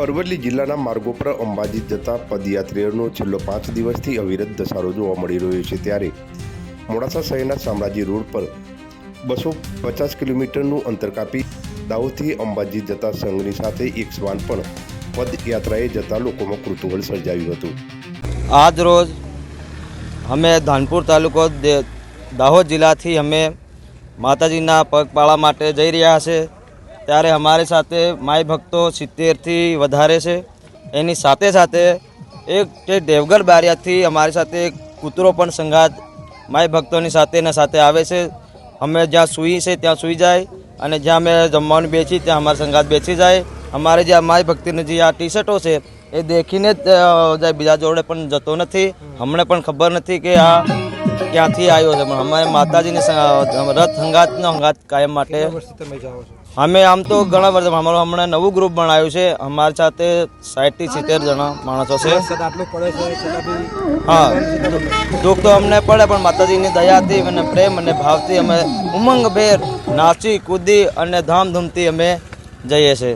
અરવલ્લી જિલ્લાના માર્ગો પર અંબાજી જતા પદયાત્રીઓનો છેલ્લો 5 દિવસથી અવિરત ધસારો જોવા મળી રહ્યો છે। ત્યારે મોડાસા શહેરના શામળાજી રોડ પર 250 કિલોમીટરનું અંતર કાપી દાહોદથી અંબાજી જતા સંઘની સાથે એક શ્વાન પણ પદયાત્રાએ જતા લોકોમાં કુતૂહલ સર્જાયું હતું। आज रोज हमें धानपुर तालुको दाहोद जिल्लाथी हमें माताजीना पगपाळा माटे जई रह्या छे। त्यारे हमारे साथे माई भक्तो 70 थी वधारे छे। एनी साथे साथे एक देवगढ़ बारियाथी हमारी साथे एक कूतरो पण संगात माई भक्तोनी साथे ने साथे आवे छे। हमें ज्यां सुई छे त्यां सुई जाए अने ज्यां अमे जमवानुं बेची त्यां अमारा संगात बेची जाए। अमारे जे माई भक्तिनी जे आ टी शर्टो छे ए देखीने ज बीजा जोड़े पण जतो नथी। हमने पण खबर नथी के आ क्यांथी आव्यो छे, पण अमे माताजीनी रथ संगातनो संगात कायम माटे हमें आम तो घणा वर्ष हमारो हमने नवुं ग्रुप बनाव्युं छे। हमारी साथे 60 થી 70 जना माणसो छे। हाँ, दुख तो हमने पड़े पण माताजीनी दयाथी अने प्रेम अने भावथी अमे उमंगभेर नाची कूदी अने धामधूमथी अमे जईए छे।